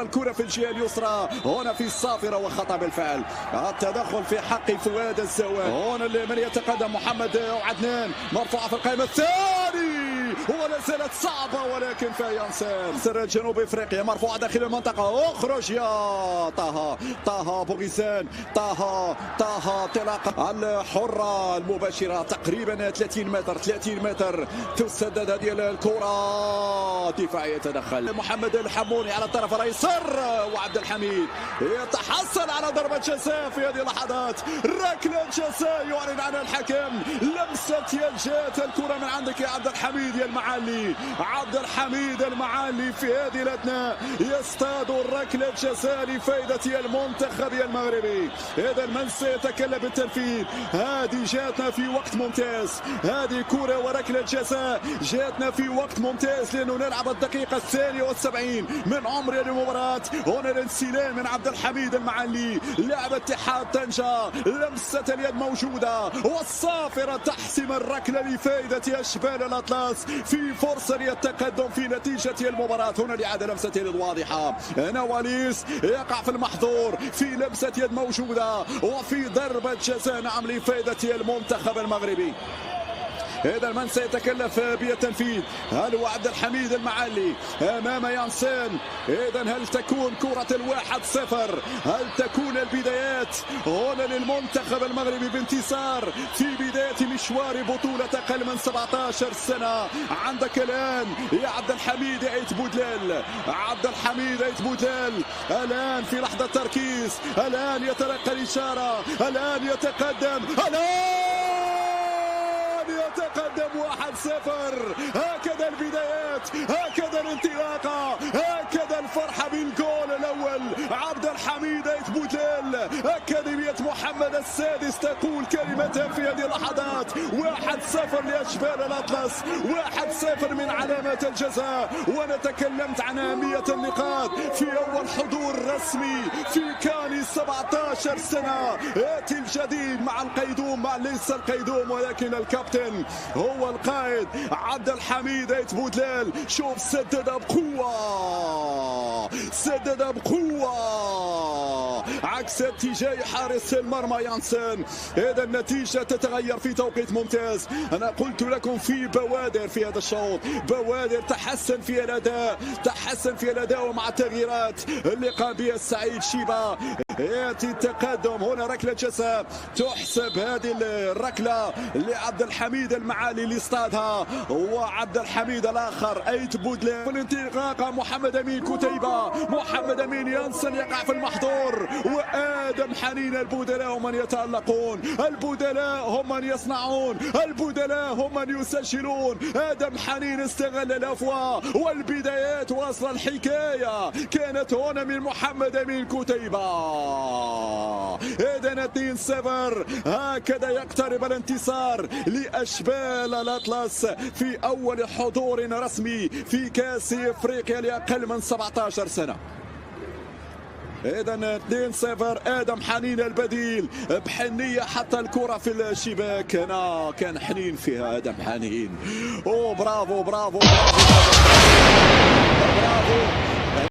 الكرة في الجهة اليسرى هنا في الصافرة وخطأ بالفعل. التدخل في حق فؤاد الزواج. هنا من يتقدم محمد وعدنان مرفوعة في القائمة الثاني ولا زالت صعبة ولكن فيها ينسان. سر جنوب افريقيا مرفوعة داخل المنطقة. اخرج يا طه بوغيسان. طه انطلاقة الحرة المباشرة تقريبا 30 متر تسدد هذه الكرة. دفاع يتدخل محمد الحموني على الطرف الايسر وعبد الحميد يتحصل على ضربة جزاء في هذه اللحظات. ركلة جزاء يعلن عنها الحكم. لمسة يد جات الكرة من عندك يا عبد الحميد يا المعلي. عبد الحميد المعلي في هذه الاثناء يصطاد ركلة جزاء لفائدة المنتخب المغربي. إذا من سيتكلم بالتنفيذ؟ هذه جاتنا في وقت ممتاز. هذه كرة وركلة جزاء جاتنا في وقت ممتاز لأنه نلعب الدقيقة 72 من عمر المباراة. هنا الانسلام من عبد الحميد المعلي لاعب اتحاد طنجة. لمسة اليد موجودة والصافرة تحسم الركلة لفائدة أشبال الأطلس في فرصة للتقدم في نتيجة المباراة. هنا لعادة لمسة يد واضحة. هنا وليس يقع في المحظور في لمسة يد موجودة وفي ضربة جزاء نعم لفائدة المنتخب المغربي. إذا من سيتكلف بالتنفيذ؟ هل هو عبد الحميد المعلي أمام يانسن؟ إذا هل تكون كرة 1-0؟ هل تكون البدايات هنا للمنتخب المغربي بانتصار في بداية مشوار بطولة أقل من 17 سنة؟ عندك الآن يا عبد الحميد عيت بودلال. عبد الحميد عيت بودلال الآن في لحظة تركيز. الآن يتلقى الإشارة. الآن يتقدم. يتقدم 1-0. هكذا البدايات. هكذا الانطلاقة. هكذا الفرحة بالجول الأول. عبد الحميد عيت بودلال أكاديمية محمد السادس تقول كلمتها في هذه اللحظات. 1-0 لأشبال الأطلس. 1-0 من علامات الجزاء. وأنا تكلمت عن أهمية النقاط في أول حضور رسمي في كان 17 سنة. يأتي الجديد مع القيدوم مع ليس القيدوم ولكن الكابتن هو القائد عبد الحميد عيت بودلال. شوف سدد بقوة عكس اتجاه حارس المرمى يانسن. إذا النتيجة تتغير في توقيت ممتاز. أنا قلت لكم في بوادر في هذا الشوط. بوادر تحسن في الأداء ومع التغييرات اللي قام بها السعيد شيبة. ياتي التقدم. هنا ركلة جزاء تحسب هذه الركلة لعبد الحميد المعالي اللي اصطادها وعبد الحميد الآخر عيت بودلال. في الانطلاق محمد أمين كتيبة. محمد أمين يانسن يقع في المحظور وآدم حنين. البدلاء هم من يتألقون. البدلاء هم من يصنعون. البدلاء هم من يسجلون. آدم حنين استغل الأفواه والبدايات وأصل الحكاية كانت هنا من محمد أمين كتيبة. إذن 2-0. هكذا يقترب الانتصار لأشبال الأطلس في أول حضور رسمي في كأس إفريقيا لأقل من 17 سنة. إذن 2-0. آدم حنين البديل بحنية حتى الكرة في الشباك. هنا كان حنين فيها آدم حنين. برافو